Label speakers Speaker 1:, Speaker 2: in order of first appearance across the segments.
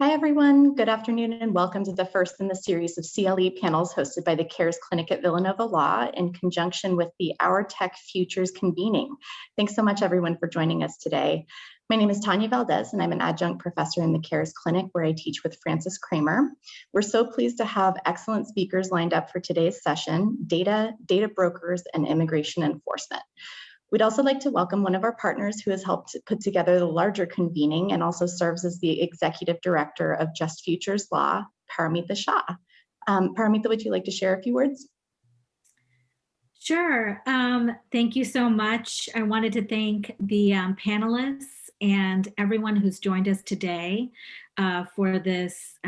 Speaker 1: Hi, everyone. Good afternoon, and welcome to the first in the series of CLE panels hosted by the CARES Clinic at Villanova Law in conjunction with the Our Tech Futures convening. Thanks so much, everyone, for joining us today. My name is Tanya Valdez, and I'm an adjunct professor in the CARES Clinic, where I teach with Francis Kramer. We're so pleased to have excellent speakers lined up for today's session: data brokers, and immigration enforcement. We'd also like to welcome one of our partners who has helped put together the larger convening and also serves as the executive director of Just Futures Law, Paramita Shah. Paramita, would you like to share a few words?
Speaker 2: Sure. Thank you so much. I wanted to thank the panelists and everyone who's joined us today for this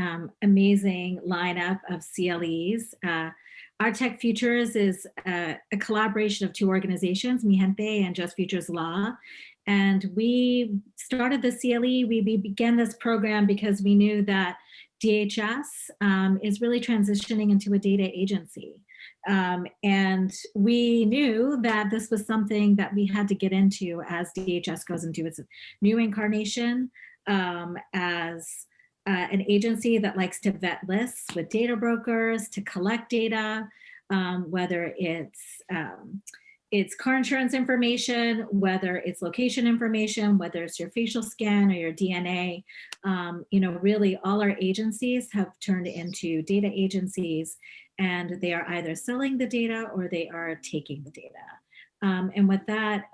Speaker 2: amazing lineup of CLEs. Our Tech Futures is a collaboration of two organizations, Mi Gente and Just Futures Law. And we started the CLE, we began this program because we knew that DHS is really transitioning into a data agency. And we knew that this was something that we had to get into as DHS goes into its new incarnation as an agency that likes to vet lists with data brokers to collect data, whether it's car insurance information, whether it's location information, whether it's your facial scan or your DNA. Really all our agencies have turned into data agencies, and they are either selling the data or they are taking the data. And with that,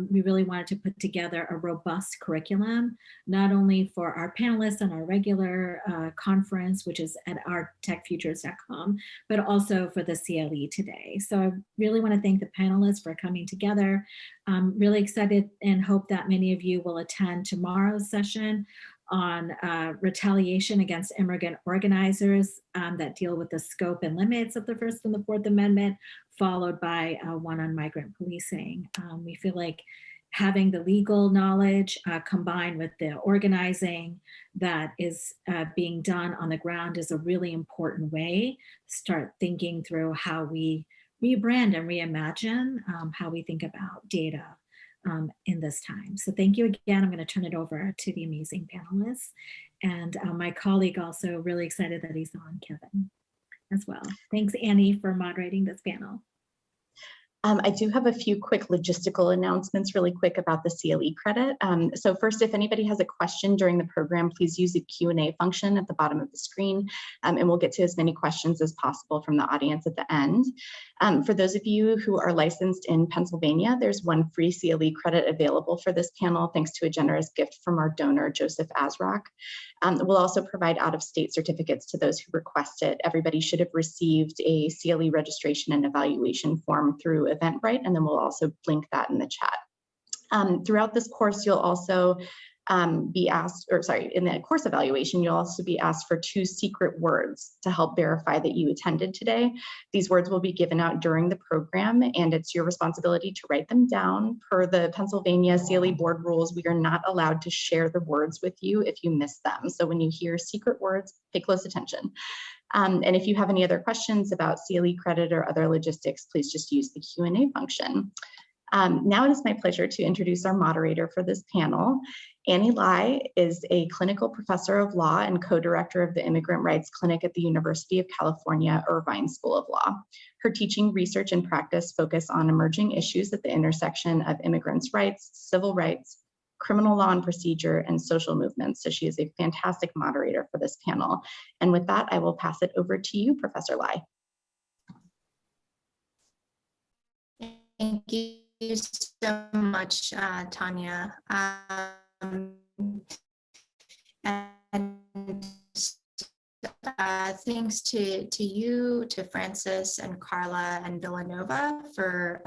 Speaker 2: we really wanted to put together a robust curriculum, not only for our panelists on our regular conference, which is at ourtechfutures.com, but also for the CLE today. So I really want to thank the panelists for coming together. I'm really excited and hope that many of you will attend tomorrow's session on retaliation against immigrant organizers that deal with the scope and limits of the First and the Fourth Amendment, followed by one on migrant policing. We feel like having the legal knowledge combined with the organizing that is being done on the ground is a really important way to start thinking through how we rebrand and reimagine how we think about data in this time. So thank you again. I'm going to turn it over to the amazing panelists. And my colleague also really excited that he's on, Kevin, as well. Thanks, Annie, for moderating this panel.
Speaker 1: I do have a few quick logistical announcements really quick about the CLE credit. So first, if anybody has a question during the program, please use the Q&A function at the bottom of the screen, and we'll get to as many questions as possible from the audience at the end. For those of you who are licensed in Pennsylvania, there's one free CLE credit available for this panel, thanks to a generous gift from our donor, Joseph Azrock. We'll also provide out-of-state certificates to those who request it. Everybody should have received a CLE registration and evaluation form through Eventbrite, and then we'll also link that in the chat. Throughout this course, you'll also be asked, in the course evaluation, you'll also be asked for 2 secret words to help verify that you attended today. These words will be given out during the program, and it's your responsibility to write them down. Per the Pennsylvania CLE board rules, we are not allowed to share the words with you if you miss them. So when you hear secret words, pay close attention. And if you have any other questions about CLE credit or other logistics, please just use the Q&A function. Now it is my pleasure to introduce our moderator for this panel. Annie Lai is a clinical professor of law and co-director of the Immigrant Rights Clinic at the University of California, Irvine School of Law. Her teaching, research, and practice focus on emerging issues at the intersection of immigrants' rights, civil rights, criminal law and procedure, and social movements. So she is a fantastic moderator for this panel. And with that, I will pass it over to you, Professor Lai.
Speaker 3: Thank you so much, Tanya. And thanks to you, to Francis and Carla and Villanova for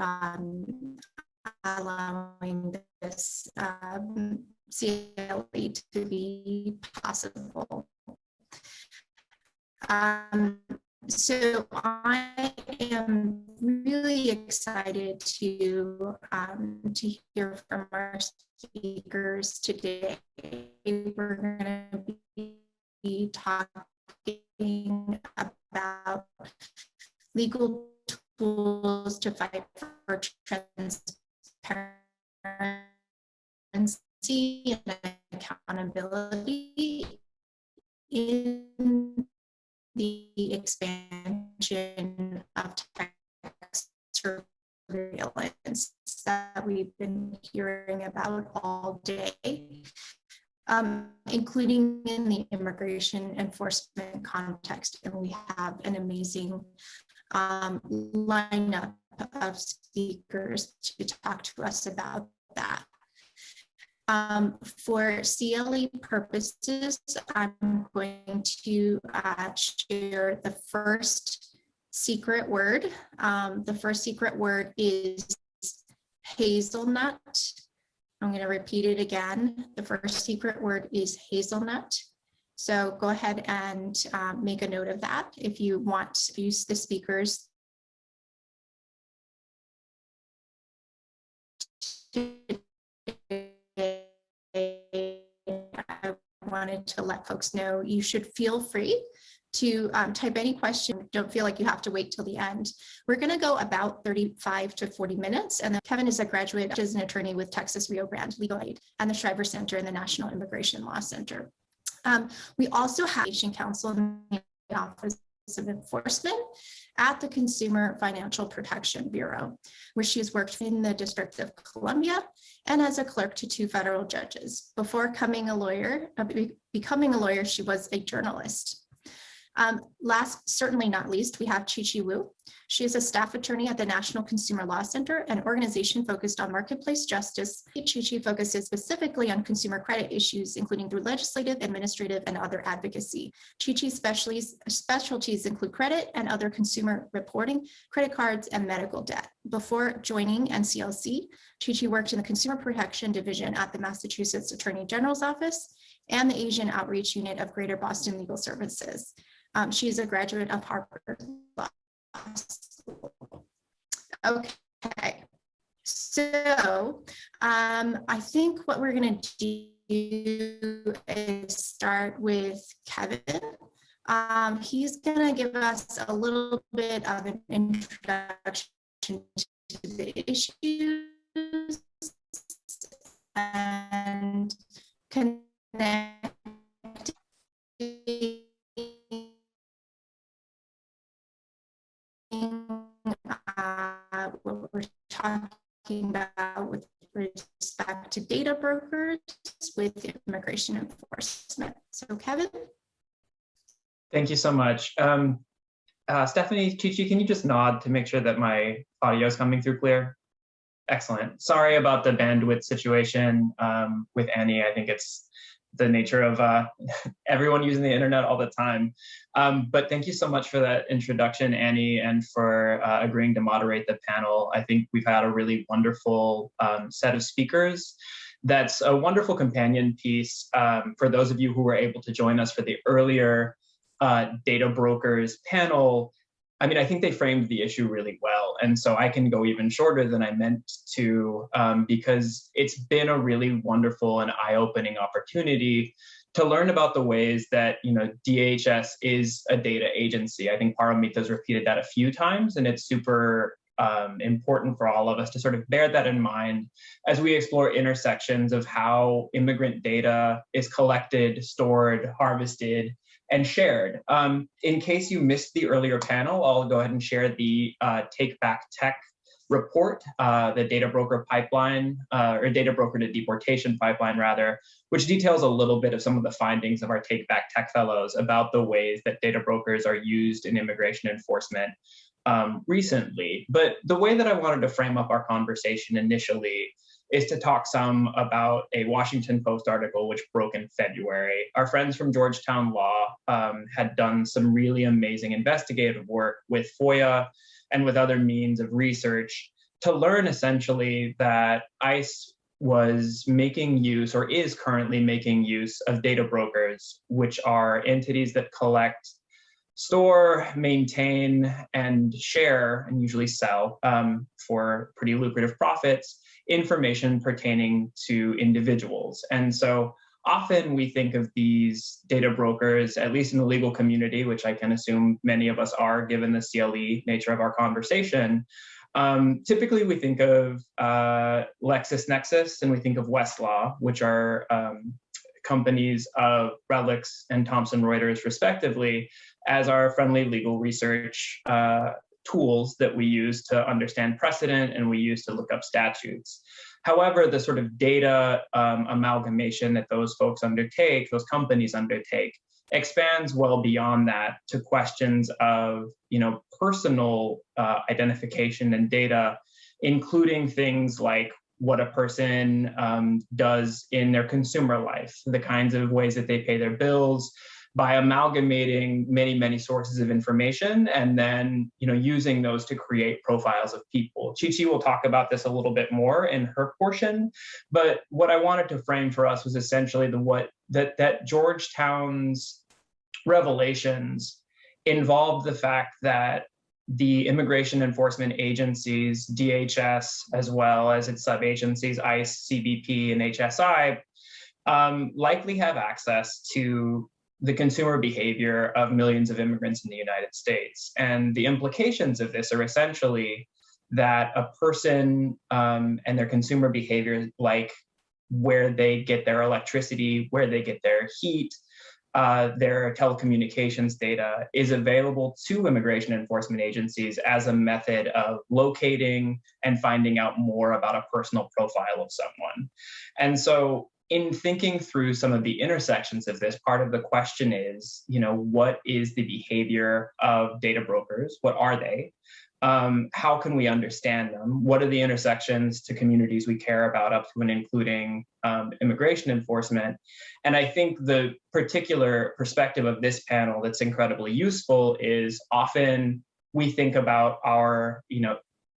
Speaker 3: allowing this CLE to be possible. So I am really excited to hear from our speakers today. We're going to be talking about legal tools to fight for transparency and accountability in the expansion of text surveillance that we've been hearing about all day, including in the immigration enforcement context. And we have an amazing lineup of speakers to talk to us about that. For CLE purposes, I'm going to share the first secret word. The first secret word is hazelnut. I'm going to repeat it again. The first secret word is hazelnut. So go ahead and make a note of that if you want to use the speakers. I wanted to let folks know you should feel free to type any question. Don't feel like you have to wait till the end. We're going to go about 35 to 40 minutes. And then Kevin is a graduate, is an attorney with Texas Rio Grande Legal Aid and the Shriver Center and the National Immigration Law Center. We also have Asian Counsel in the Office of Enforcement at the Consumer Financial Protection Bureau, where she's worked in the District of Columbia and as a clerk to 2 federal judges. Before becoming a lawyer, she was a journalist. Last, certainly not least, we have Chi-Chi Wu. She is a staff attorney at the National Consumer Law Center, an organization focused on marketplace justice. Chi-Chi focuses specifically on consumer credit issues, including through legislative, administrative, and other advocacy. Chi-Chi's specialties include credit and other consumer reporting, credit cards, and medical debt. Before joining NCLC, Chi-Chi worked in the Consumer Protection Division at the Massachusetts Attorney General's Office and the Asian Outreach Unit of Greater Boston Legal Services. She is a graduate of Harvard Law School. Okay, so I think what we're going to do is start with Kevin. He's going to give us a little bit of an introduction to the issues and connect what we're talking about with respect to data brokers with immigration enforcement. So Kevin?
Speaker 4: Thank you so much. Stephanie, Chi-Chi, can you just nod to make sure that my audio is coming through clear? Excellent. Sorry about the bandwidth situation with Annie. I think it's the nature of everyone using the internet all the time. But thank you so much for that introduction, Annie, and for agreeing to moderate the panel. I think we've had a really wonderful set of speakers. That's a wonderful companion piece for those of you who were able to join us for the earlier data brokers panel. I mean, I think they framed the issue really well. And so I can go even shorter than I meant to, because it's been a really wonderful and eye-opening opportunity to learn about the ways that, DHS is a data agency. I think Paramita's repeated that a few times, and it's super important for all of us to sort of bear that in mind as we explore intersections of how immigrant data is collected, stored, harvested, and shared. In case you missed the earlier panel, I'll go ahead and share the Take Back Tech report, the data broker pipeline, or data broker to deportation pipeline rather, which details a little bit of some of the findings of our Take Back Tech fellows about the ways that data brokers are used in immigration enforcement recently. But the way that I wanted to frame up our conversation initially is to talk some about a Washington Post article which broke in February. Our friends from Georgetown Law had done some really amazing investigative work with FOIA and with other means of research to learn essentially that ICE was making use, or is currently making use, of data brokers, which are entities that collect, store, maintain, and share, and usually sell for pretty lucrative profits, information pertaining to individuals. And so often we think of these data brokers, at least in the legal community, which I can assume many of us are given the CLE nature of our conversation. Typically we think of LexisNexis and we think of Westlaw, which are companies of Relics and Thomson Reuters, respectively, as our friendly legal research tools that we use to understand precedent and we use to look up statutes. However, the sort of data amalgamation that those folks undertake, those companies undertake, expands well beyond that to questions of, personal identification and data, including things like what a person does in their consumer life, the kinds of ways that they pay their bills, by amalgamating many, many sources of information and then, using those to create profiles of people. Chi-Chi will talk about this a little bit more in her portion, but what I wanted to frame for us was essentially that Georgetown's revelations involved the fact that the immigration enforcement agencies, DHS, as well as its sub-agencies, ICE, CBP, and HSI, likely have access to the consumer behavior of millions of immigrants in the United States. And the implications of this are essentially that a person and their consumer behavior, like where they get their electricity, where they get their heat, their telecommunications data, is available to immigration enforcement agencies as a method of locating and finding out more about a personal profile of someone. And so in thinking through some of the intersections of this, part of the question is, what is the behavior of data brokers? What are they? How can we understand them? What are the intersections to communities we care about, up to and including immigration enforcement? And I think the particular perspective of this panel that's incredibly useful is often we think about our,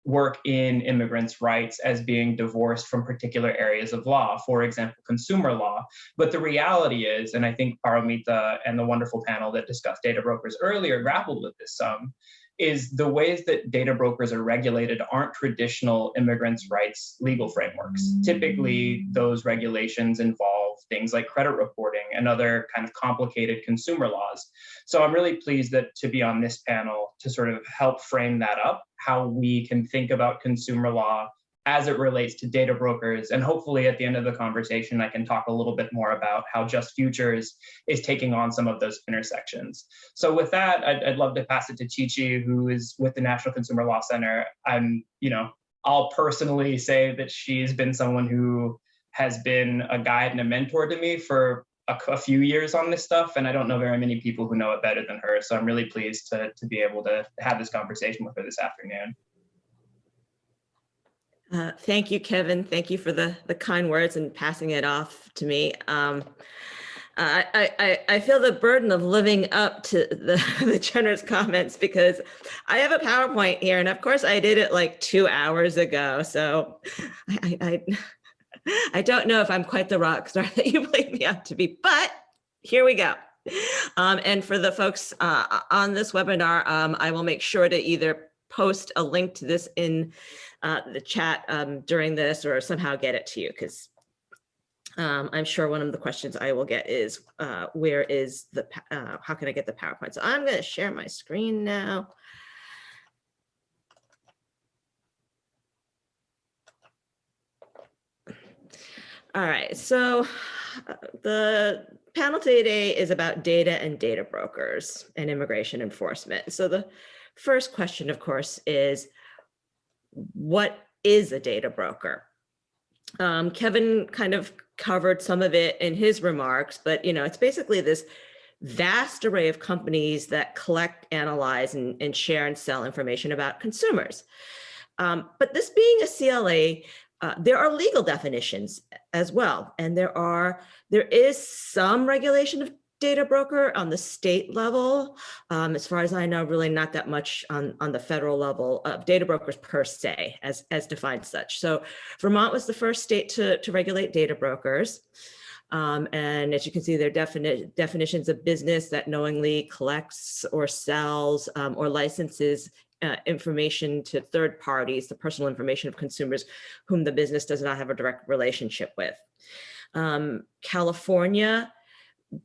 Speaker 4: work in immigrants' rights as being divorced from particular areas of law, for example, consumer law. But the reality is, and I think Paramita and the wonderful panel that discussed data brokers earlier grappled with this some, is the ways that data brokers are regulated aren't traditional immigrants' rights legal frameworks. Typically, those regulations involve things like credit reporting and other kind of complicated consumer laws. So I'm really pleased to be on this panel to sort of help frame that up, how we can think about consumer law as it relates to data brokers. And hopefully at the end of the conversation, I can talk a little bit more about how Just Futures is taking on some of those intersections. So with that, I'd love to pass it to Chi-Chi, who is with the National Consumer Law Center. I'll personally say that she's been someone who has been a guide and a mentor to me for a few years on this stuff. And I don't know very many people who know it better than her. So I'm really pleased to be able to have this conversation with her this afternoon.
Speaker 5: Thank you, Kevin. Thank you for the kind words and passing it off to me. I feel the burden of living up to the generous comments because I have a PowerPoint here, and of course I did it like 2 hours ago. So I don't know if I'm quite the rock star that you played me up to be, but here we go. And for the folks on this webinar, I will make sure to either post a link to this in the chat during this or somehow get it to you, because I'm sure one of the questions I will get is where is the, how can I get the PowerPoint? So I'm going to share my screen now. All right, so the panel today is about data and data brokers and immigration enforcement. So the first question, of course, is what is a data broker? Kevin kind of covered some of it in his remarks, but it's basically this vast array of companies that collect, analyze, and share and sell information about consumers. But this being a CLE, there are legal definitions as well, and there is some regulation of data broker on the state level. As far as I know, really not that much on the federal level of data brokers per se, as defined such. So Vermont was the first state to regulate data brokers. And as you can see, there are definitions of business that knowingly collects or sells or licenses information to third parties, the personal information of consumers whom the business does not have a direct relationship with. California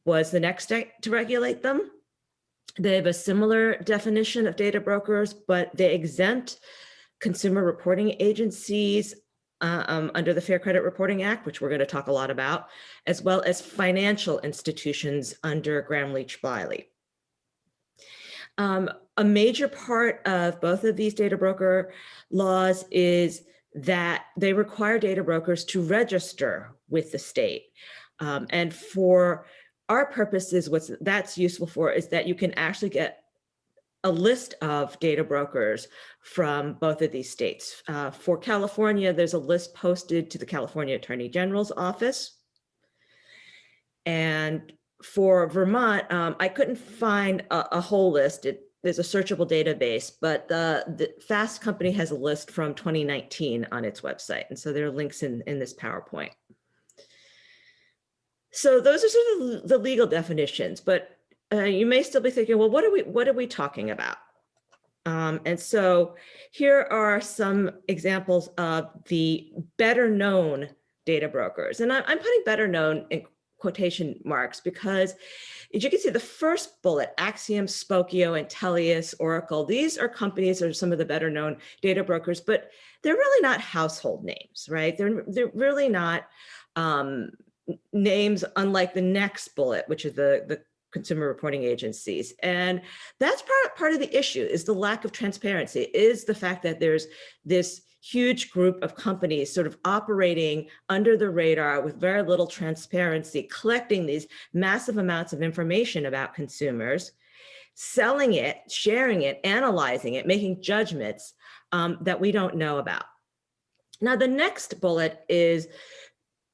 Speaker 5: was the next state to regulate them. They have a similar definition of data brokers, but they exempt consumer reporting agencies under the Fair Credit Reporting Act, which we're going to talk a lot about, as well as financial institutions under Gramm-Leach-Bliley. A major part of both of these data broker laws is that they require data brokers to register with the state. And for our purposes, what that's useful for is that you can actually get a list of data brokers from both of these states. For California, there's a list posted to the California Attorney General's office. And for Vermont, I couldn't find a whole list. There's a searchable database, but the Fast Company has a list from 2019 on its website. And so there are links in this PowerPoint. So those are sort of the legal definitions, but you may still be thinking, well, what are we talking about? And so here are some examples of the better known data brokers. And I'm putting better known in quotation marks because, as you can see, the first bullet, Axiom, Spokio, Intellius, Oracle, these are companies that are some of the better known data brokers, but they're really not household names, right? They're really not names unlike the next bullet, which is the consumer reporting agencies. And that's part of the issue, is the lack of transparency, is the fact that there's this huge group of companies sort of operating under the radar with very little transparency, collecting these massive amounts of information about consumers, selling it, sharing it, analyzing it, making judgments that we don't know about. Now, the next bullet is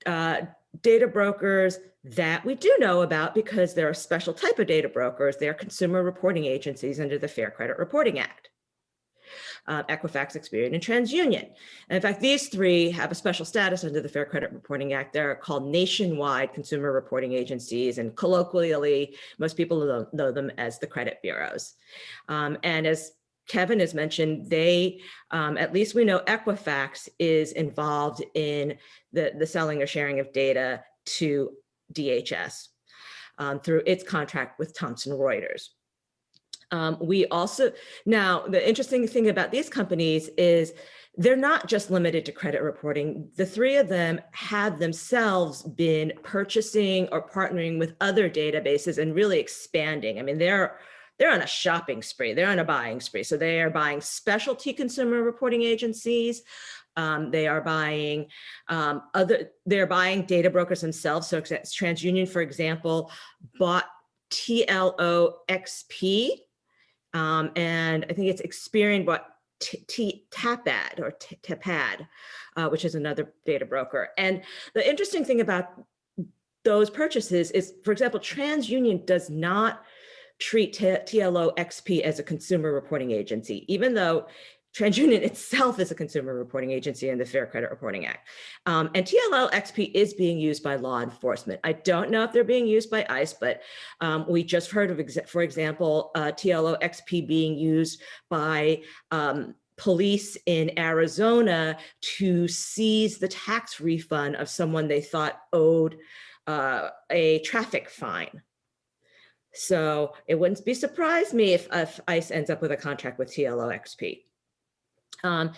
Speaker 5: data brokers that we do know about because they're a special type of data brokers. They're consumer reporting agencies under the Fair Credit Reporting Act. Equifax, Experian, and TransUnion. And in fact, these three have a special status under the Fair Credit Reporting Act. They're called nationwide consumer reporting agencies, and colloquially, most people know them as the credit bureaus. And as Kevin has mentioned, they, at least we know Equifax is involved in the selling or sharing of data to DHS through its contract with Thomson Reuters. We also, now the interesting thing about these companies is they're not just limited to credit reporting. The three of them have themselves been purchasing or partnering with other databases and really expanding. I mean, they're on a shopping spree, they're on a buying spree. So they are buying specialty consumer reporting agencies. They are buying they're buying data brokers themselves. So TransUnion, for example, bought TLOXP. And I think it's Experian bought Tapad, which is another data broker. And the interesting thing about those purchases is, for example, TransUnion does not treat TLOXP as a consumer reporting agency, even though TransUnion itself is a consumer reporting agency in the Fair Credit Reporting Act. And TLOXP is being used by law enforcement. I don't know if they're being used by ICE, but we just heard of, for example, TLOXP being used by police in Arizona to seize the tax refund of someone they thought owed a traffic fine. So it wouldn't be surprised me if ICE ends up with a contract with TLOXP. Now,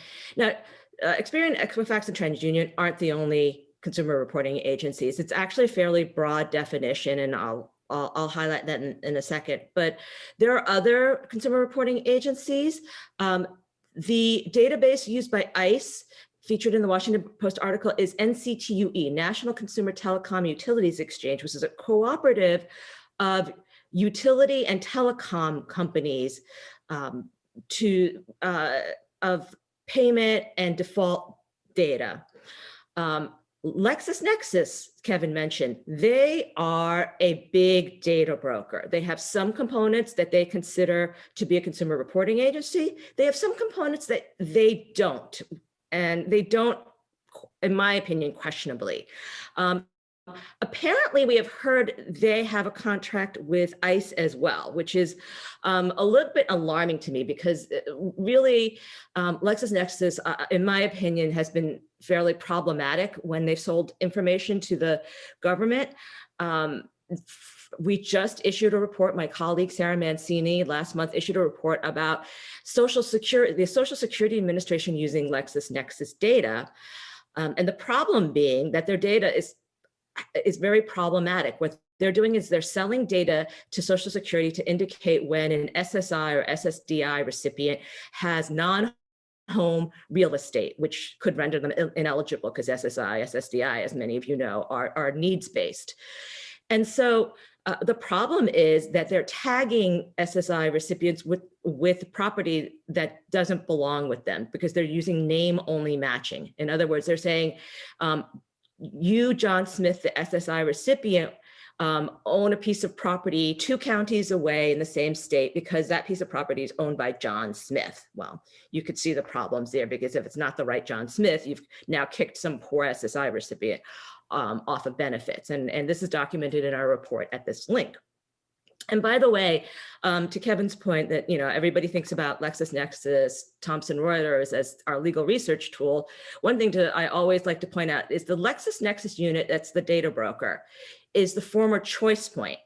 Speaker 5: Experian, Equifax, and TransUnion aren't the only consumer reporting agencies. It's actually a fairly broad definition, and I'll highlight that in a second. But there are other consumer reporting agencies. The database used by ICE, featured in the Washington Post article, is NCTUE, National Consumer Telecom Utilities Exchange, which is a cooperative of utility and telecom companies of payment and default data. LexisNexis, Kevin mentioned, they are a big data broker. They have some components that they consider to be a consumer reporting agency. They have some components that they don't, and they don't, in my opinion, questionably. Apparently, we have heard they have a contract with ICE as well, which is a little bit alarming to me because really LexisNexis, in my opinion, has been fairly problematic when they've sold information to the government. We just issued a report, my colleague Sarah Mancini last month issued a report about Social Security, the Social Security Administration using LexisNexis data. And the problem being that their data is very problematic. What they're doing is they're selling data to Social Security to indicate when an SSI or SSDI recipient has non-home real estate, which could render them ineligible because SSI, SSDI, as many of you know, are needs-based. And so the problem is that they're tagging SSI recipients with property that doesn't belong with them because they're using name-only matching. In other words, they're saying, you, John Smith, the SSI recipient, own a piece of property 2 counties away in the same state because that piece of property is owned by John Smith. Well, you could see the problems there because if it's not the right John Smith, you've now kicked some poor SSI recipient off of benefits. And this is documented in our report at this link. And by the way, to Kevin's point that, everybody thinks about LexisNexis, Thomson Reuters as our legal research tool. One thing I always like to point out is the LexisNexis unit, that's the data broker, is the former Choice Point.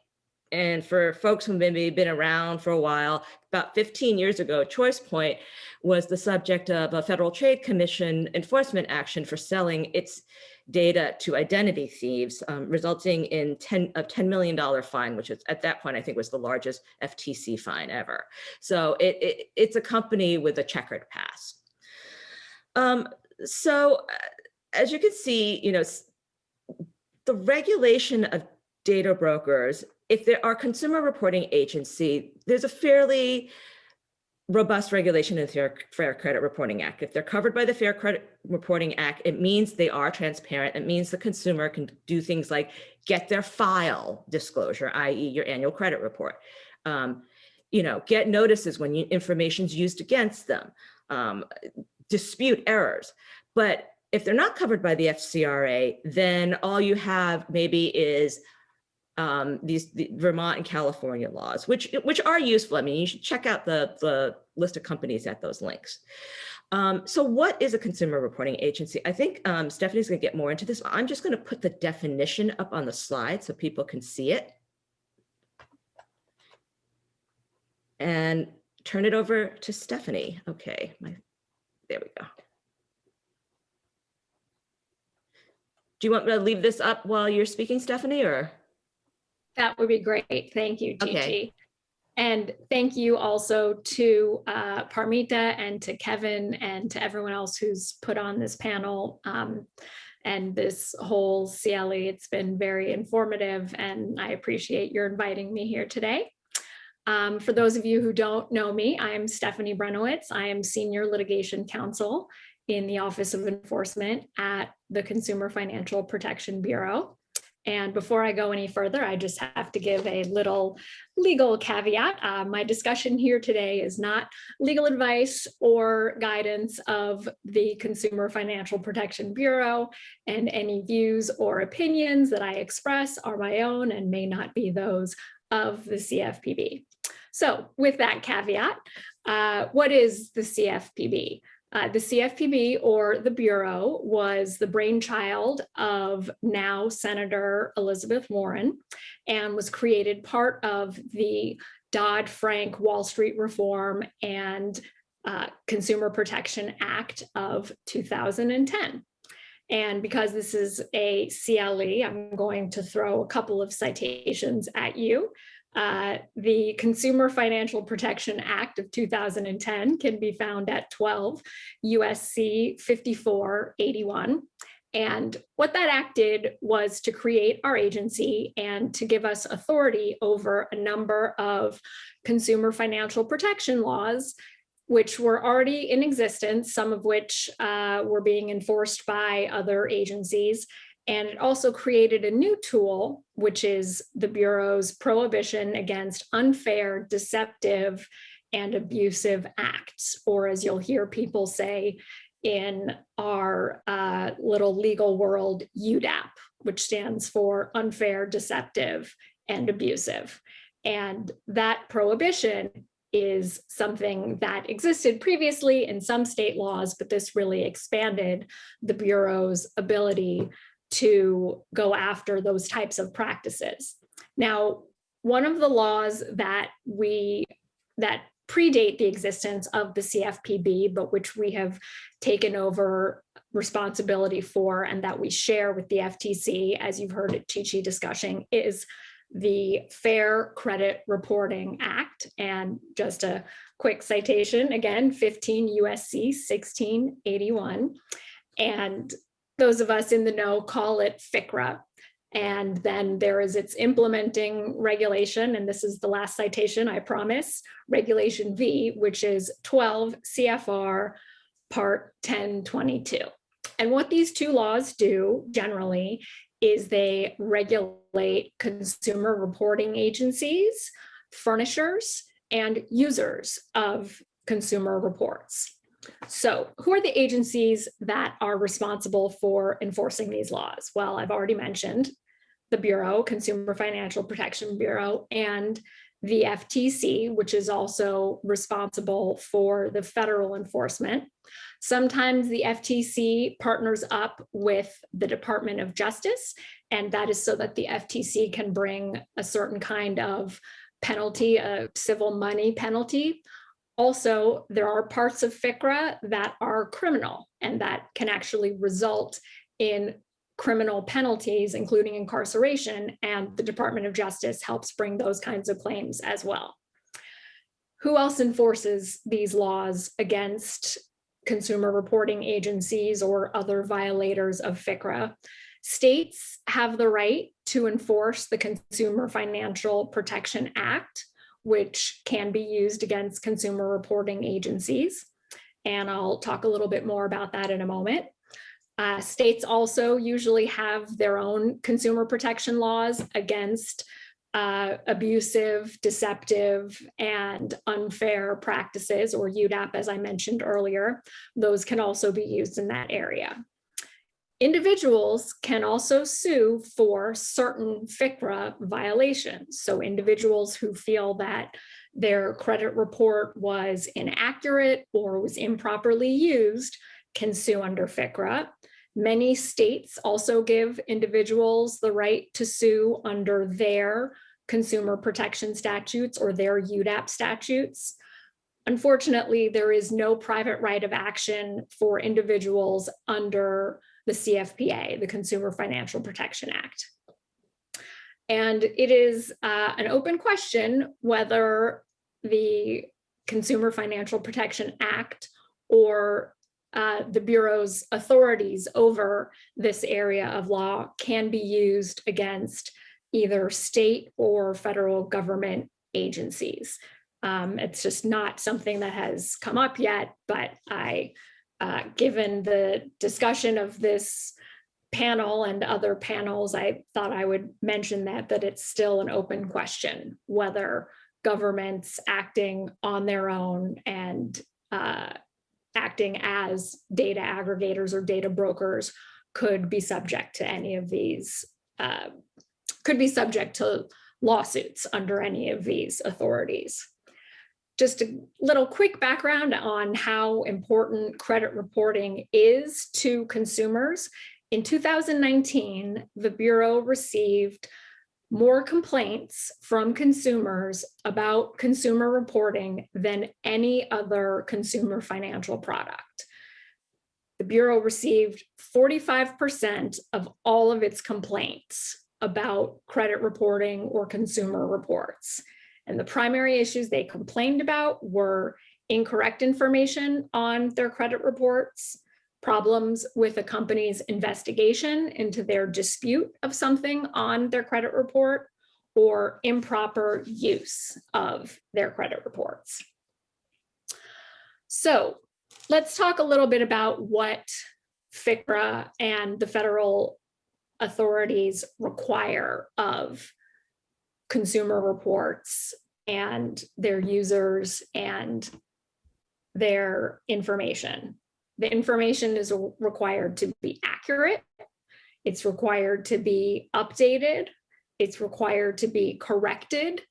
Speaker 5: And for folks who maybe been around for a while, about 15 years ago, Choice Point was the subject of a Federal Trade Commission enforcement action for selling its data to identity thieves, resulting in a $10 million fine, which is, at that point, I think was the largest FTC fine ever. So it's a company with a checkered past. So as you can see, the regulation of data brokers, if there are consumer reporting agency, there's a fairly robust regulation in the Fair Credit Reporting Act. If they're covered by the Fair Credit Reporting Act, it means they are transparent. It means the consumer can do things like get their file disclosure, i.e. your annual credit report, get notices when information's used against them, dispute errors. But if they're not covered by the FCRA, then all you have maybe is the Vermont and California laws, which are useful. I mean, you should check out the list of companies at those links. So what is a consumer reporting agency? I think Stephanie's going to get more into this. I'm just going to put the definition up on the slide so people can see it. And turn it over to Stephanie. Okay, there we go. Do you want me to leave this up while you're speaking, Stephanie, or?
Speaker 6: That would be great. Thank you, Gigi.
Speaker 5: Okay.
Speaker 6: And thank you also to Parmita and to Kevin and to everyone else who's put on this panel and this whole CLE. It's been very informative and I appreciate your inviting me here today. For those of you who don't know me, I'm Stephanie Brenowitz. I am Senior Litigation Counsel in the Office of Enforcement at the Consumer Financial Protection Bureau. And before I go any further, I just have to give a little legal caveat. My discussion here today is not legal advice or guidance of the Consumer Financial Protection Bureau, and any views or opinions that I express are my own and may not be those of the CFPB. So with that caveat, what is the CFPB? The CFPB, or the Bureau, was the brainchild of now Senator Elizabeth Warren and was created part of the Dodd-Frank Wall Street Reform and Consumer Protection Act of 2010. And because this is a CLE, I'm going to throw a couple of citations at you. The Consumer Financial Protection Act of 2010 can be found at 12 USC 5481. And what that act did was to create our agency and to give us authority over a number of consumer financial protection laws, which were already in existence, some of which were being enforced by other agencies. And it also created a new tool, which is the Bureau's prohibition against unfair, deceptive, and abusive acts, or as you'll hear people say in our little legal world, UDAP, which stands for unfair, deceptive, and abusive. And that prohibition is something that existed previously in some state laws, but this really expanded the Bureau's ability to go after those types of practices. Now, one of the laws that predate the existence of the CFPB, but which we have taken over responsibility for and that we share with the FTC, as you've heard Chi-Chi discussing, is the Fair Credit Reporting Act. And just a quick citation, again, 15 USC 1681. And those of us in the know call it FCRA. And then there is its implementing regulation, and this is the last citation, I promise, Regulation V, which is 12 CFR Part 1022. And what these two laws do generally is they regulate consumer reporting agencies, furnishers, and users of consumer reports. So who are the agencies that are responsible for enforcing these laws? Well, I've already mentioned the Bureau, Consumer Financial Protection Bureau, and the FTC, which is also responsible for the federal enforcement. Sometimes the FTC partners up with the Department of Justice, and that is so that the FTC can bring a certain kind of penalty, a civil money penalty. Also, there are parts of FCRA that are criminal and that can actually result in criminal penalties, including incarceration, and the Department of Justice helps bring those kinds of claims as well. Who else enforces these laws against consumer reporting agencies or other violators of FCRA? States have the right to enforce the Consumer Financial Protection Act, which can be used against consumer reporting agencies. And I'll talk a little bit more about that in a moment. States also usually have their own consumer protection laws against abusive, deceptive, and unfair practices, or UDAP, as I mentioned earlier. Those can also be used in that area. Individuals can also sue for certain FCRA violations. So individuals who feel that their credit report was inaccurate or was improperly used can sue under FCRA. Many states also give individuals the right to sue under their consumer protection statutes or their UDAP statutes. Unfortunately, there is no private right of action for individuals under the CFPA, the Consumer Financial Protection Act. And it is an open question whether the Consumer Financial Protection Act or the Bureau's authorities over this area of law can be used against either state or federal government agencies. It's just not something that has come up yet, but given the discussion of this panel and other panels, I thought I would mention that it's still an open question whether governments acting on their own and acting as data aggregators or data brokers could be subject to any of these, could be subject to lawsuits under any of these authorities. Just a little quick background on how important credit reporting is to consumers. In 2019, the Bureau received more complaints from consumers about consumer reporting than any other consumer financial product. The Bureau received 45% of all of its complaints about credit reporting or consumer reports. And the primary issues they complained about were incorrect information on their credit reports, problems with a company's investigation into their dispute of something on their credit report, or improper use of their credit reports. So let's talk a little bit about what FCRA and the federal authorities require of consumer reports and their users and their information. The information is required to be accurate. It's required to be updated. It's required to be corrected.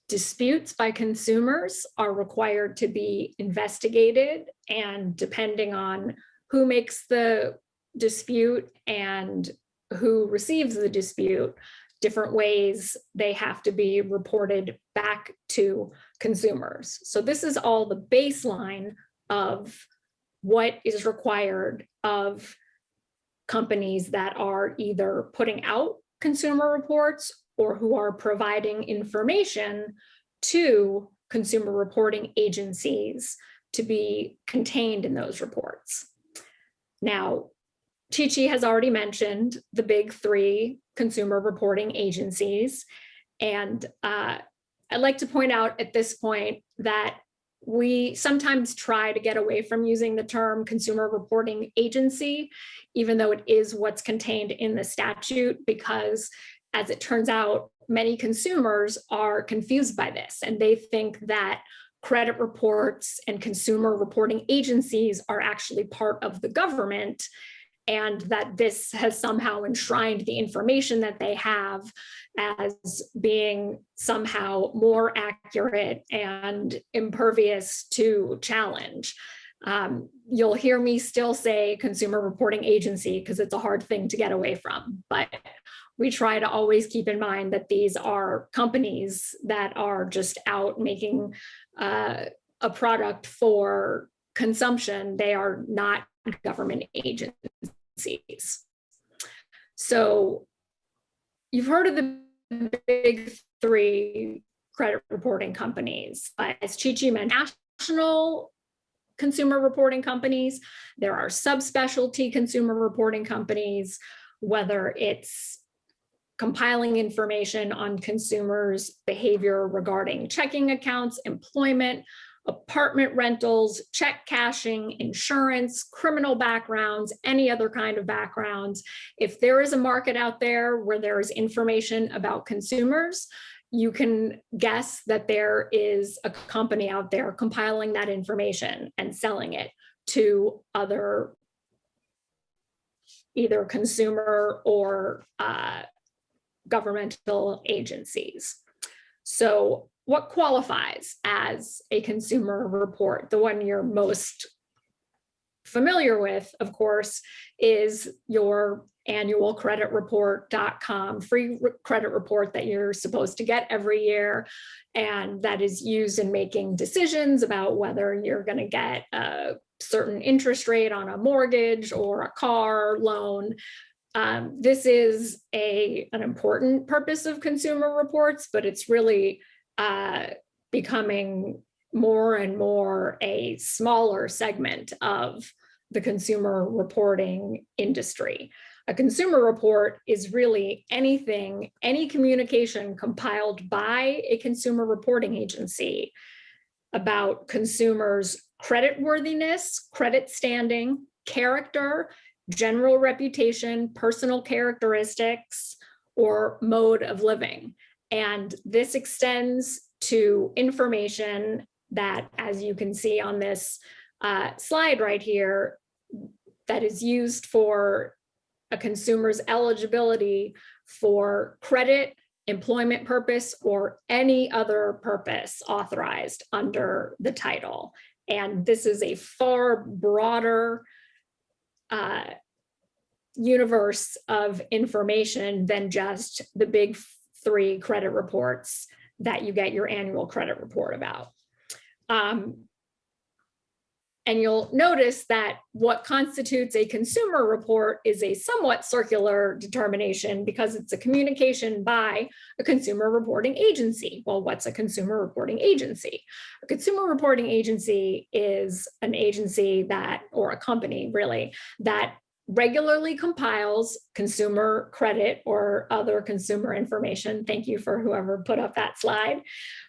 Speaker 6: Disputes by consumers are required to be investigated, and depending on who makes the dispute and who receives the dispute, different ways they have to be reported back to consumers. So this is all the baseline of what is required of companies that are either putting out consumer reports or who are providing information to consumer reporting agencies to be contained in those reports. Now, Chi-Chi has already mentioned the big three consumer reporting agencies. And I'd like to point out at this point that we sometimes try to get away from using the term consumer reporting agency, even though it is what's contained in the statute, because as it turns out, many consumers are confused by this, and they think that credit reports and consumer reporting agencies are actually part of the government, and that this has somehow enshrined the information that they have as being somehow more accurate and impervious to challenge. You'll hear me still say consumer reporting agency because it's a hard thing to get away from, but we try to always keep in mind that these are companies that are just out making a product for consumption. They are not government agencies. So you've heard of the big three credit reporting companies. As Chi-Chi mentioned, national consumer reporting companies, there are subspecialty consumer reporting companies, whether it's compiling information on consumers' behavior regarding checking accounts, employment, apartment rentals, check cashing, insurance, criminal backgrounds, any other kind of backgrounds. If there is a market out there where there is information about consumers, you can guess that there is a company out there compiling that information and selling it to other either consumer or governmental agencies. So what qualifies as a consumer report? The one you're most familiar with, of course, is your annual creditreport.com free credit report that you're supposed to get every year. And that is used in making decisions about whether you're going to get a certain interest rate on a mortgage or a car loan. This is an important purpose of consumer reports, but it's really becoming more and more a smaller segment of the consumer reporting industry. A consumer report is really anything, any communication compiled by a consumer reporting agency about consumers' creditworthiness, credit standing, character, general reputation, personal characteristics, or mode of living. And this extends to information that, as you can see on this slide right here, that is used for a consumer's eligibility for credit, employment purpose, or any other purpose authorized under the title. And this is a far broader universe of information than just the big three credit reports that you get your annual credit report about. And you'll notice that what constitutes a consumer report is a somewhat circular determination because it's a communication by a consumer reporting agency. Well, what's a consumer reporting agency? A consumer reporting agency is an agency that, or a company really, that regularly compiles consumer credit or other consumer information. Thank you for whoever put up that slide,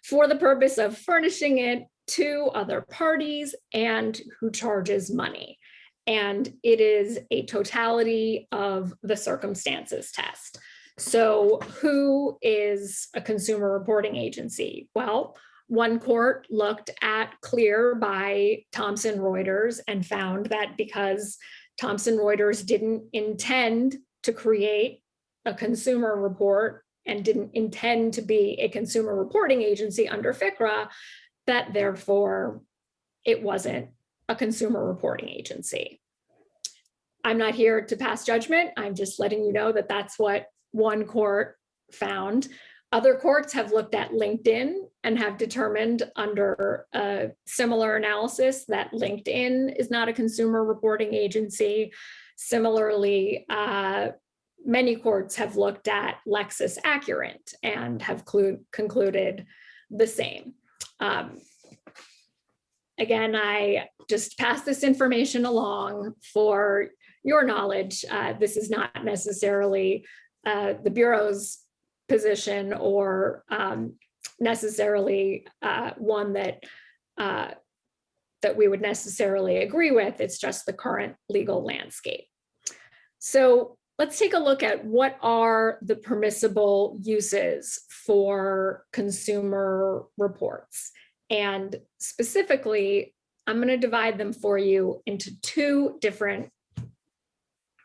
Speaker 6: for the purpose of furnishing it to other parties and who charges money. And it is a totality of the circumstances test. So who is a consumer reporting agency? Well, one court looked at CLEAR by Thomson Reuters and found that because Thomson Reuters didn't intend to create a consumer report and didn't intend to be a consumer reporting agency under FCRA, that therefore it wasn't a consumer reporting agency. I'm not here to pass judgment. I'm just letting you know that that's what one court found. Other courts have looked at LinkedIn and have determined under a similar analysis that LinkedIn is not a consumer reporting agency. Similarly, many courts have looked at LexisAccurate and have concluded the same. Again, I just pass this information along for your knowledge. This is not necessarily the Bureau's position or necessarily one that that we would necessarily agree with. It's just the current legal landscape. So let's take a look at what are the permissible uses for consumer reports. And specifically, I'm going to divide them for you into two different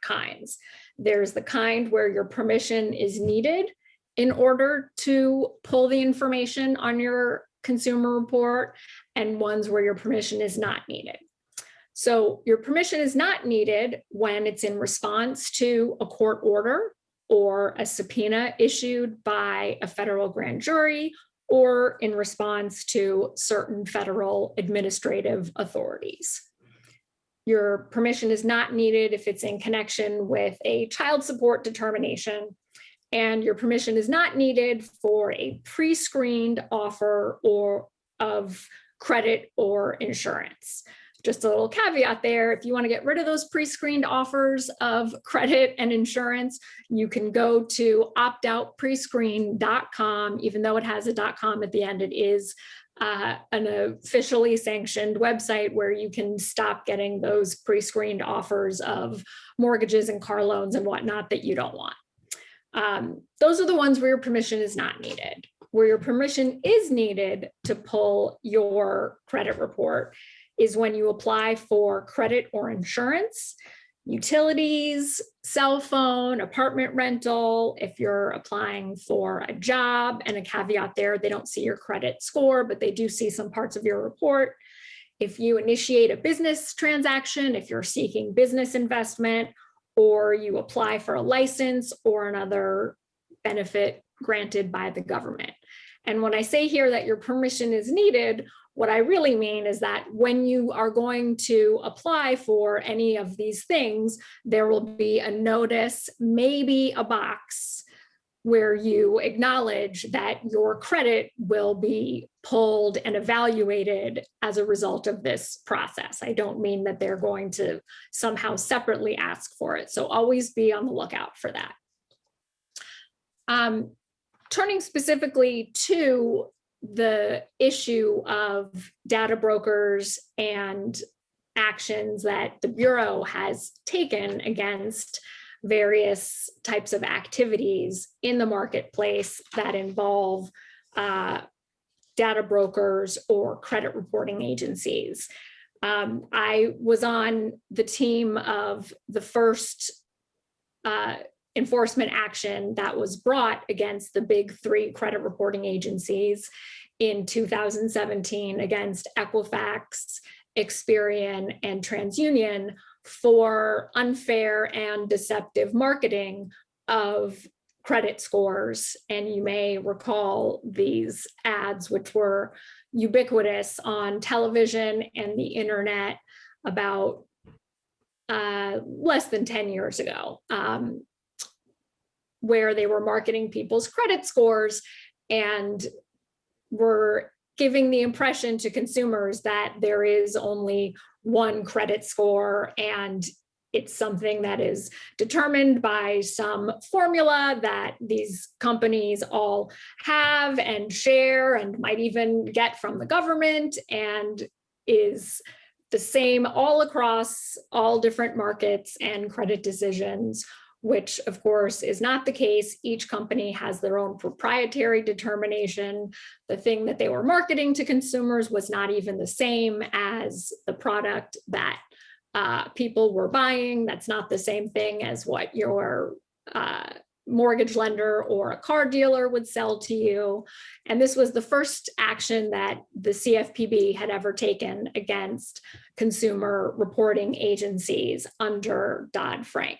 Speaker 6: kinds. There's the kind where your permission is needed in order to pull the information on your consumer report, and ones where your permission is not needed. So your permission is not needed when it's in response to a court order or a subpoena issued by a federal grand jury, or in response to certain federal administrative authorities. Your permission is not needed if it's in connection with a child support determination, and your permission is not needed for a pre-screened offer or of credit or insurance. Just a little caveat there, if you want to get rid of those pre-screened offers of credit and insurance, you can go to optoutprescreen.com. Even though it has a .com at the end, it is an officially sanctioned website where you can stop getting those pre-screened offers of mortgages and car loans and whatnot that you don't want. Those are the ones where your permission is not needed. Where your permission is needed to pull your credit report is when you apply for credit or insurance, utilities, cell phone, apartment rental, if you're applying for a job, and a caveat there, they don't see your credit score, but they do see some parts of your report. If you initiate a business transaction, if you're seeking business investment, or you apply for a license or another benefit granted by the government. And when I say here that your permission is needed, what I really mean is that when you are going to apply for any of these things, there will be a notice, maybe a box, where you acknowledge that your credit will be pulled and evaluated as a result of this process. I don't mean that they're going to somehow separately ask for it. So always be on the lookout for that. Turning specifically to the issue of data brokers and actions that the Bureau has taken against various types of activities in the marketplace that involve data brokers or credit reporting agencies. I was on the team of the first enforcement action that was brought against the big three credit reporting agencies in 2017 against Equifax, Experian, and TransUnion for unfair and deceptive marketing of credit scores. And you may recall these ads, which were ubiquitous on television and the internet about less than 10 years ago, where they were marketing people's credit scores and were giving the impression to consumers that there is only one credit score and it's something that is determined by some formula that these companies all have and share and might even get from the government, and is the same all across all different markets and credit decisions, which of course is not the case. Each company has their own proprietary determination. The thing that they were marketing to consumers was not even the same as the product that people were buying. That's not the same thing as what your mortgage lender or a car dealer would sell to you. And this was the first action that the CFPB had ever taken against consumer reporting agencies under Dodd-Frank.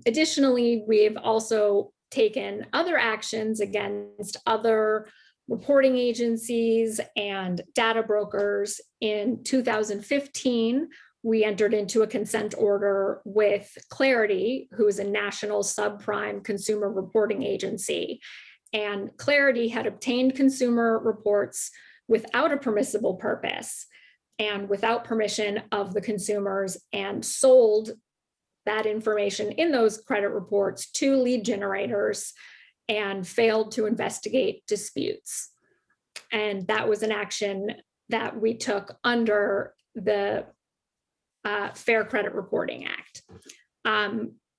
Speaker 6: Additionally, we've also taken other actions against other reporting agencies and data brokers. In 2015, we entered into a consent order with Clarity, who is a national subprime consumer reporting agency. And Clarity had obtained consumer reports without a permissible purpose and without permission of the consumers, and sold that information in those credit reports to lead generators and failed to investigate disputes. And that was an action that we took under the Fair Credit Reporting Act.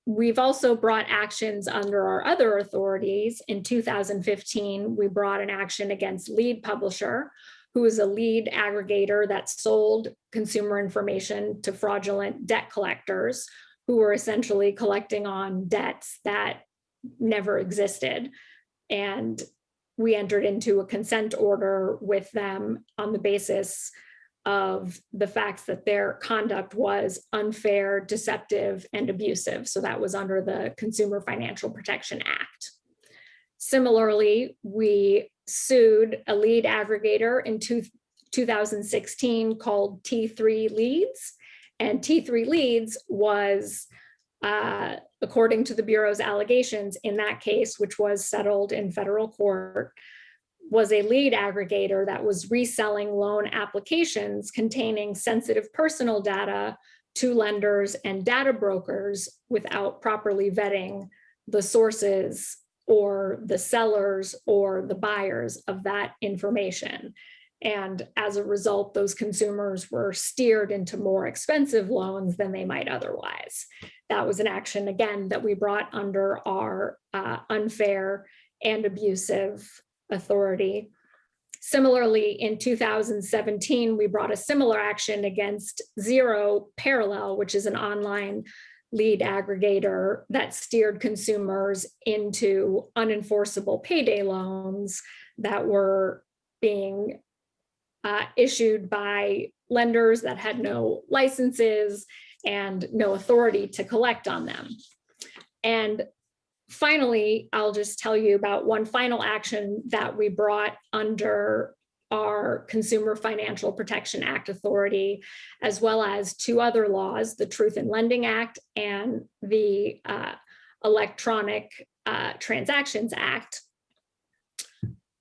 Speaker 6: We've also brought actions under our other authorities. In 2015, we brought an action against Lead Publisher, who is a lead aggregator that sold consumer information to fraudulent debt collectors who were essentially collecting on debts that never existed. And we entered into a consent order with them on the basis of the facts that their conduct was unfair, deceptive, and abusive. So that was under the Consumer Financial Protection Act. Similarly, we sued a lead aggregator in 2016 called T3 Leads. And T3 Leads was, according to the Bureau's allegations in that case, which was settled in federal court, was a lead aggregator that was reselling loan applications containing sensitive personal data to lenders and data brokers without properly vetting the sources or the sellers or the buyers of that information. And as a result, those consumers were steered into more expensive loans than they might otherwise. That was an action, again, that we brought under our unfair and abusive authority. Similarly, in 2017, we brought a similar action against Zero Parallel, which is an online lead aggregator that steered consumers into unenforceable payday loans that were being issued by lenders that had no licenses and no authority to collect on them. And finally, I'll just tell you about one final action that we brought under our Consumer Financial Protection Act authority, as well as two other laws, the Truth in Lending Act and the Electronic Transactions Act,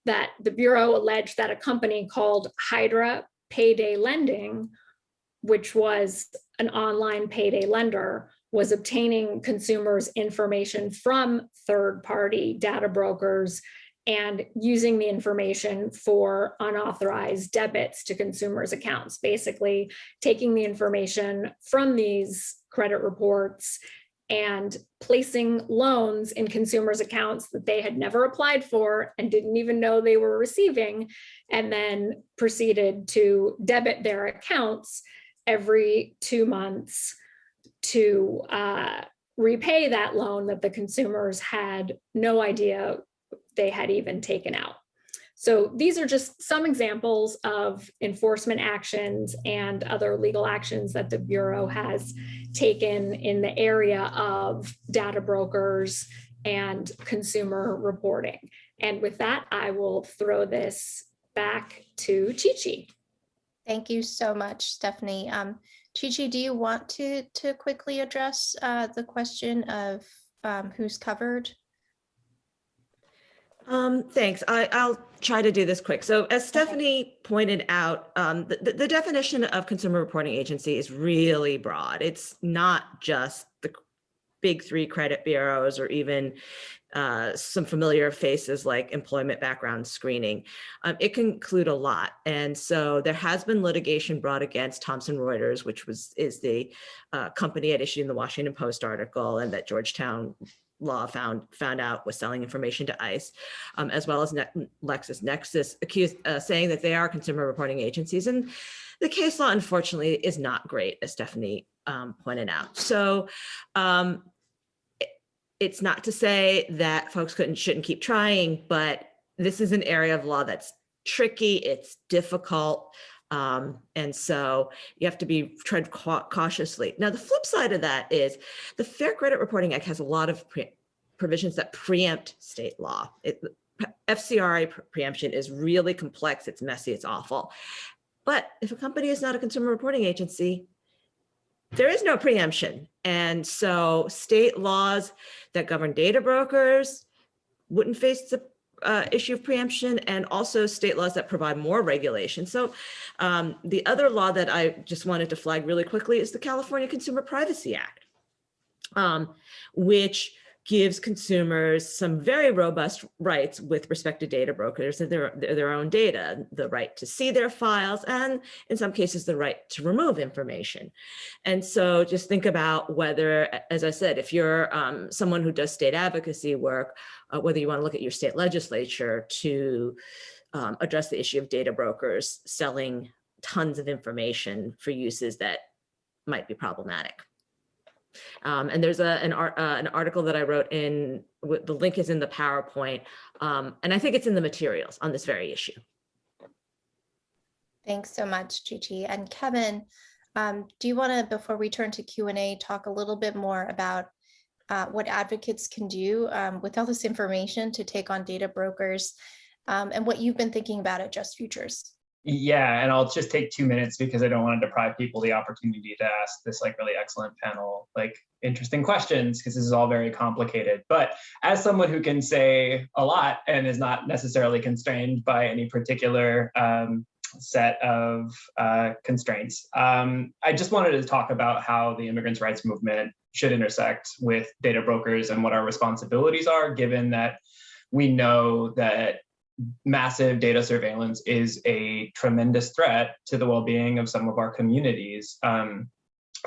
Speaker 6: that the Bureau alleged that a company called Hydra Payday Lending, which was an online payday lender, was obtaining consumers' information from third-party data brokers and using the information for unauthorized debits to consumers' accounts, basically taking the information from these credit reports and placing loans in consumers' accounts that they had never applied for and didn't even know they were receiving, and then proceeded to debit their accounts every 2 months to repay that loan that the consumers had no idea they had even taken out. So these are just some examples of enforcement actions and other legal actions that the Bureau has taken in the area of data brokers and consumer reporting. And with that, I will throw this back to Chi-Chi.
Speaker 3: Thank you so much, Stephanie. Chi-Chi, do you want to quickly address the question of who's covered?
Speaker 5: Thanks. I'll try to do this quick. So as Stephanie pointed out, the definition of consumer reporting agency is really broad. It's not just the big three credit bureaus or even some familiar faces like employment background screening. It can include a lot. And so there has been litigation brought against Thomson Reuters, which is the company at issue in the Washington Post article, and that Georgetown Law found out was selling information to ICE, as well as LexisNexis accused saying that they are consumer reporting agencies. And the case law, unfortunately, is not great, as Stephanie pointed out. So it's not to say that folks shouldn't keep trying, but this is an area of law that's tricky, it's difficult. And so you have to tread cautiously. Now, the flip side of that is the Fair Credit Reporting Act has a lot of provisions that preempt state law. FCRA preemption is really complex, it's messy, it's awful. But if a company is not a consumer reporting agency, there is no preemption. And so state laws that govern data brokers wouldn't face the issue of preemption, and also state laws that provide more regulation. So the other law that I just wanted to flag really quickly is the California Consumer Privacy Act, which gives consumers some very robust rights with respect to data brokers and their own data, the right to see their files, and in some cases, the right to remove information. And so just think about whether, as I said, if you're someone who does state advocacy work, whether you want to look at your state legislature to address the issue of data brokers selling tons of information for uses that might be problematic. And there's an article that I wrote in, the link is in the PowerPoint, and I think it's in the materials on this very issue.
Speaker 3: Thanks so much, Chi-Chi. And Kevin, do you want to, before we turn to Q&A, talk a little bit more about what advocates can do with all this information to take on data brokers and what you've been thinking about at Just Futures?
Speaker 4: Yeah, and I'll just take 2 minutes because I don't want to deprive people the opportunity to ask this really excellent panel, interesting questions, because this is all very complicated. But as someone who can say a lot and is not necessarily constrained by any particular set of constraints, I just wanted to talk about how the immigrants' rights movement should intersect with data brokers and what our responsibilities are, given that we know that massive data surveillance is a tremendous threat to the well-being of some of our communities.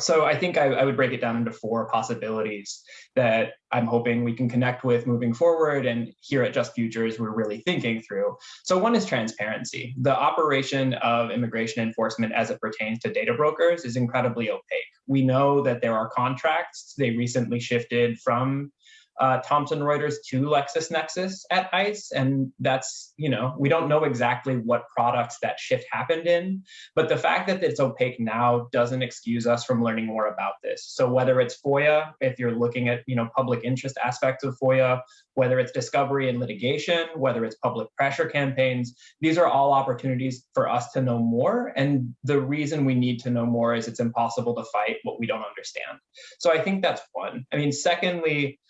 Speaker 4: So I think I would break it down into 4 possibilities that I'm hoping we can connect with moving forward, and here at Just Futures, we're really thinking through. So one is transparency. The operation of immigration enforcement as it pertains to data brokers is incredibly opaque. We know that there are contracts. They recently shifted from Thomson Reuters to LexisNexis at ICE. And that's, we don't know exactly what products that shift happened in, but the fact that it's opaque now doesn't excuse us from learning more about this. So whether it's FOIA, if you're looking at, public interest aspects of FOIA, whether it's discovery and litigation, whether it's public pressure campaigns, these are all opportunities for us to know more. And the reason we need to know more is it's impossible to fight what we don't understand. So I think that's one. Secondly,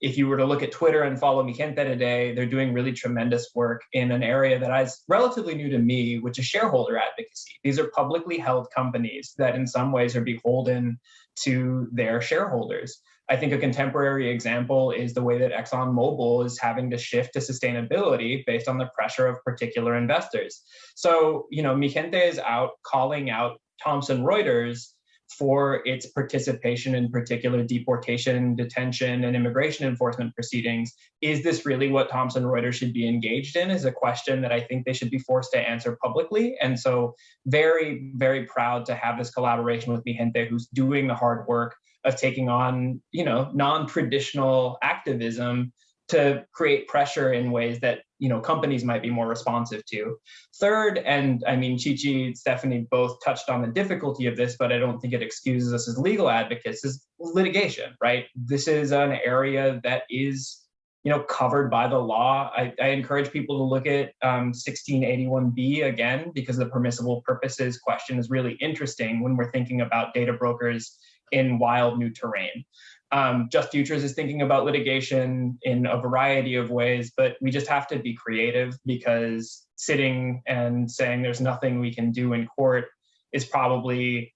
Speaker 4: if you were to look at Twitter and follow Mi Gente today, they're doing really tremendous work in an area that is relatively new to me, which is shareholder advocacy. These are publicly held companies that in some ways are beholden to their shareholders. I think a contemporary example is the way that ExxonMobil is having to shift to sustainability based on the pressure of particular investors. So, Mi Gente is out calling out Thomson Reuters for its participation in particular deportation, detention, and immigration enforcement proceedings. Is this really what Thomson Reuters should be engaged in is a question that I think they should be forced to answer publicly. And so very, very proud to have this collaboration with Mi Gente, who's doing the hard work of taking on, non-traditional activism to create pressure in ways that companies might be more responsive to. Third, and Chi-Chi, Stephanie both touched on the difficulty of this, but I don't think it excuses us as legal advocates, is litigation, right? This is an area that is covered by the law. I encourage people to look at 1681B again, because the permissible purposes question is really interesting when we're thinking about data brokers in wild new terrain. Just Futures is thinking about litigation in a variety of ways, but we just have to be creative, because sitting and saying there's nothing we can do in court is probably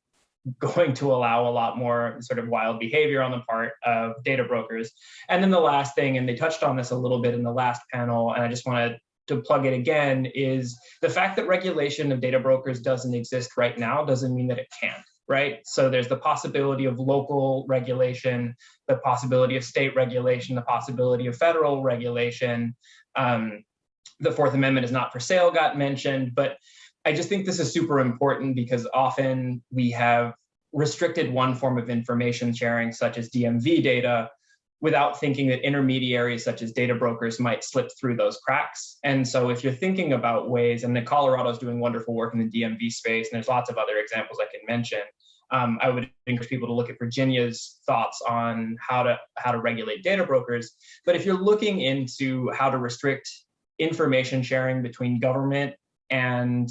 Speaker 4: going to allow a lot more sort of wild behavior on the part of data brokers. And then the last thing, and they touched on this a little bit in the last panel, and I just wanted to plug it again, is the fact that regulation of data brokers doesn't exist right now doesn't mean that it can't. Right? So there's the possibility of local regulation, the possibility of state regulation, the possibility of federal regulation. The Fourth Amendment is not for sale got mentioned, but I just think this is super important because often we have restricted one form of information sharing, such as DMV data, without thinking that intermediaries such as data brokers might slip through those cracks. And so if you're thinking about ways, and Colorado is doing wonderful work in the DMV space, and there's lots of other examples I can mention, I would encourage people to look at Virginia's thoughts on how to regulate data brokers. But if you're looking into how to restrict information sharing between government and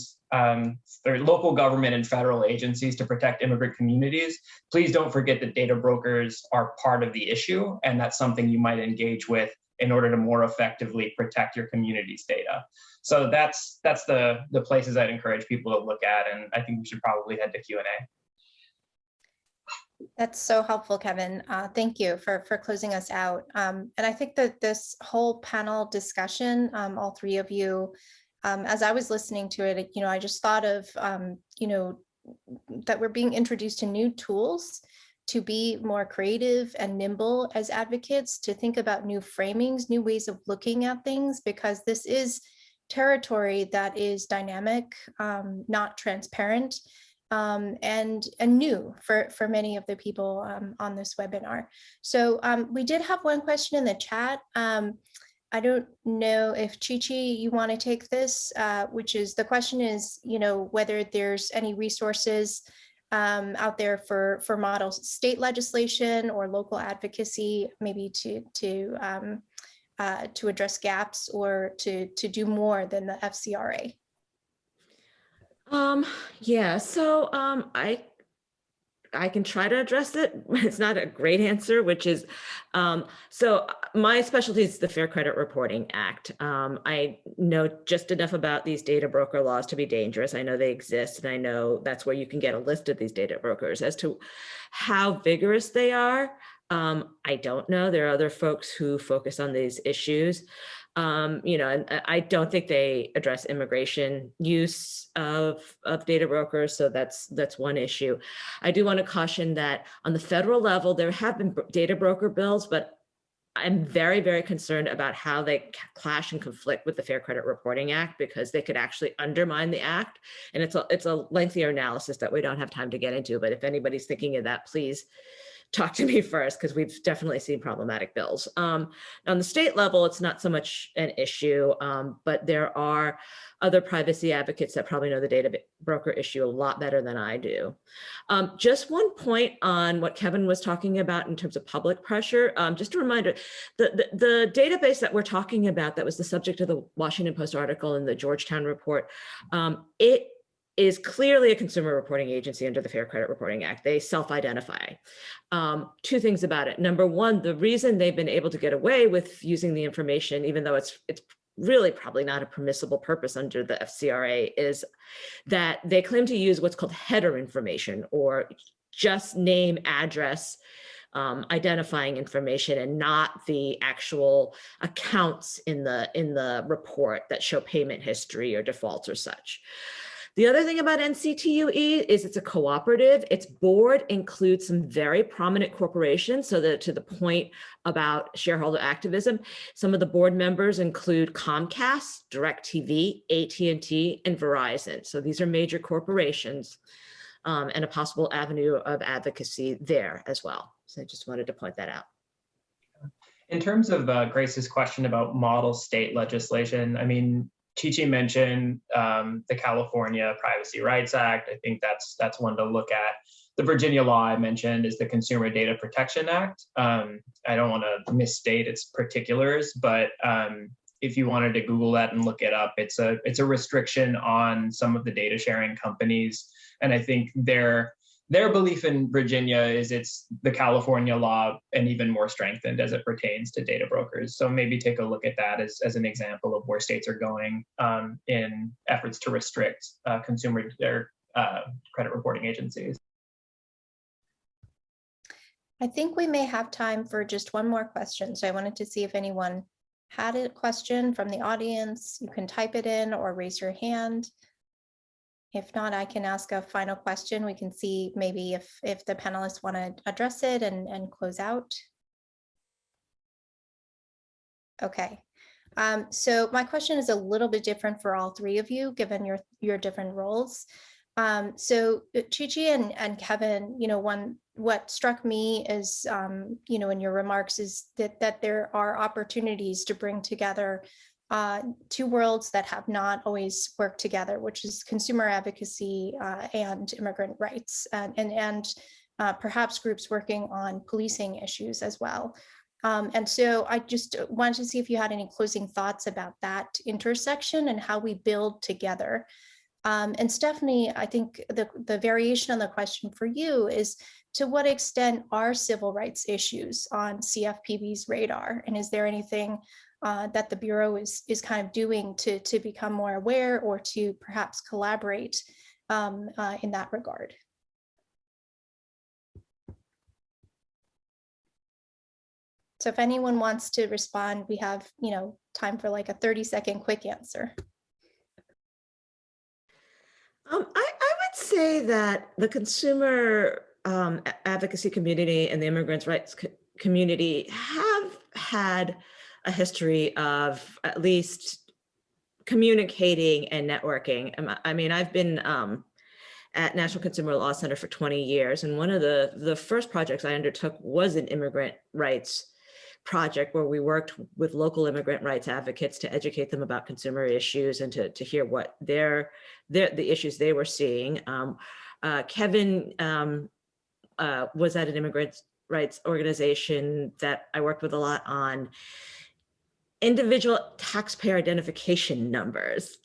Speaker 4: local government and federal agencies to protect immigrant communities, please don't forget that data brokers are part of the issue, and that's something you might engage with in order to more effectively protect your community's data. So that's the places I'd encourage people to look at, and I think we should probably head to Q&A.
Speaker 3: That's so helpful, Kevin. Thank you for closing us out. And I think that this whole panel discussion, all three of you, as I was listening to it, I just thought of, that we're being introduced to new tools to be more creative and nimble as advocates, to think about new framings, new ways of looking at things, because this is territory that is dynamic, not transparent, and new for many of the people on this webinar. So we did have one question in the chat. I don't know if Chi-Chi, you want to take this, which is, the question is, whether there's any resources out there for model state legislation or local advocacy, maybe to address gaps or to do more than the FCRA.
Speaker 5: Yeah, so I can try to address it. It's not a great answer, which is, so my specialty is the Fair Credit Reporting Act. I know just enough about these data broker laws to be dangerous. I know they exist, and I know that's where you can get a list of these data brokers. As to how vigorous they are, I don't know. There are other folks who focus on these issues. And I don't think they address immigration use of data brokers. So that's one issue. I do want to caution that on the federal level, there have been data broker bills, but I'm very, very concerned about how they clash and conflict with the Fair Credit Reporting Act, because they could actually undermine the act. And it's a lengthier analysis that we don't have time to get into. But if anybody's thinking of that, please talk to me first, because we've definitely seen problematic bills. On the state level, it's not so much an issue, but there are other privacy advocates that probably know the data broker issue a lot better than I do. Just one point on what Kevin was talking about in terms of public pressure. Just a reminder, the database that we're talking about, that was the subject of the Washington Post article and the Georgetown report, it is clearly a consumer reporting agency under the Fair Credit Reporting Act. They self-identify. Two things about it. Number one, the reason they've been able to get away with using the information, even though it's really probably not a permissible purpose under the FCRA, is that they claim to use what's called header information, or just name, address, identifying information, and not the actual accounts in the report that show payment history or defaults or such. The other thing about NCTUE is it's a cooperative. Its board includes some very prominent corporations, so that, to the point about shareholder activism, some of the board members include Comcast, DirecTV, AT&T, and Verizon. So these are major corporations, and a possible avenue of advocacy there as well. So I just wanted to point that out.
Speaker 4: In terms of Grace's question about model state legislation, I mean, Chi-Chi mentioned the California Privacy Rights Act. I think that's one to look at. The Virginia law I mentioned is the Consumer Data Protection Act. I don't want to misstate its particulars, but if you wanted to Google that and look it up, it's a restriction on some of the data sharing companies. And I think their belief in Virginia is it's the California law and even more strengthened as it pertains to data brokers. So maybe take a look at that as an example of where states are going in efforts to restrict consumer credit reporting agencies.
Speaker 3: I think we may have time for just one more question. So I wanted to see if anyone had a question from the audience. You can type it in or raise your hand. If not, I can ask a final question. We can see maybe if the panelists want to address it and close out. Okay. So my question is a little bit different for all three of you, given your different roles. So Chi-Chi and Kevin, what struck me is, in your remarks is that there are opportunities to bring together two worlds that have not always worked together, which is consumer advocacy and immigrant rights, and perhaps groups working on policing issues as well. And so I just wanted to see if you had any closing thoughts about that intersection and how we build together. And Stephanie, I think the variation on the question for you is, to what extent are civil rights issues on CFPB's radar? And is there anything that the Bureau is kind of doing to become more aware or to perhaps collaborate in that regard? So if anyone wants to respond, we have, time for like a 30-second quick answer.
Speaker 5: I would say that the consumer advocacy community and the immigrants' rights community have had a history of at least communicating and networking. I mean, I've been at National Consumer Law Center for 20 years, and one of the first projects I undertook was an immigrant rights project where we worked with local immigrant rights advocates to educate them about consumer issues and to hear what the issues they were seeing. Kevin was at an immigrant rights organization that I worked with a lot on individual taxpayer identification numbers.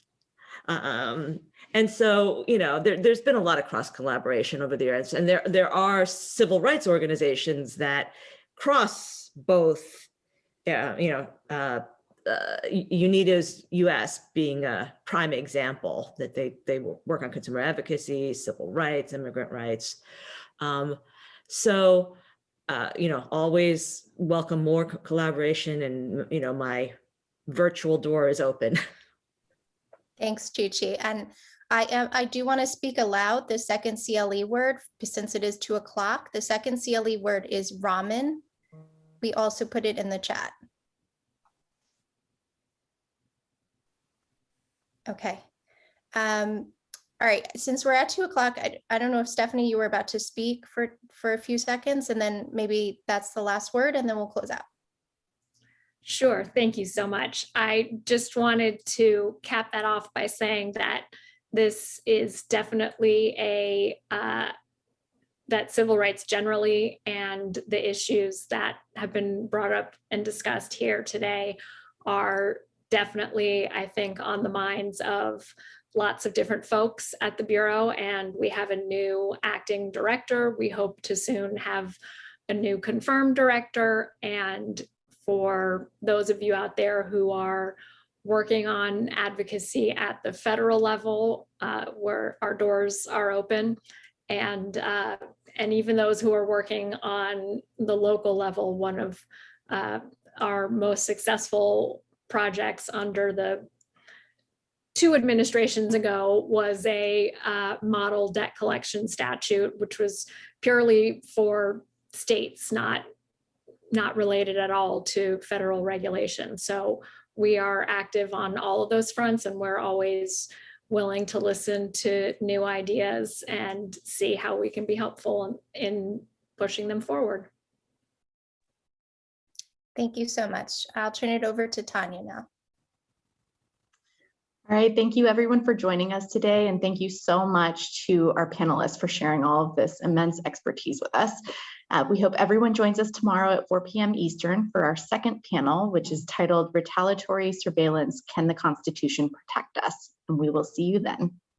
Speaker 5: And so, there's been a lot of cross collaboration over the years, and there are civil rights organizations that cross both, UNIDA's US being a prime example, that they work on consumer advocacy, civil rights, immigrant rights. Always welcome more collaboration, and, my virtual door is open.
Speaker 3: Thanks, Chi-Chi. And I do want to speak aloud the second CLE word, since it is 2:00. The second CLE word is ramen. We also put it in the chat. Okay. All right, since we're at 2:00, I don't know if Stephanie, you were about to speak for a few seconds, and then maybe that's the last word, and then we'll close out.
Speaker 6: Sure, thank you so much. I just wanted to cap that off by saying that this is definitely that civil rights generally and the issues that have been brought up and discussed here today are definitely, I think, on the minds of lots of different folks at the Bureau. And we have a new acting director. We hope to soon have a new confirmed director. And for those of you out there who are working on advocacy at the federal level, where our doors are open, and even those who are working on the local level, one of our most successful projects under the 2 administrations ago was a model debt collection statute, which was purely for states, not related at all to federal regulation. So we are active on all of those fronts, and we're always willing to listen to new ideas and see how we can be helpful in pushing them forward.
Speaker 3: Thank you so much. I'll turn it over to Tanya now.
Speaker 1: All right, thank you everyone for joining us today, and thank you so much to our panelists for sharing all of this immense expertise with us. We hope everyone joins us tomorrow at 4 p.m. Eastern for our second panel, which is titled Retaliatory Surveillance, Can the Constitution Protect Us? And we will see you then.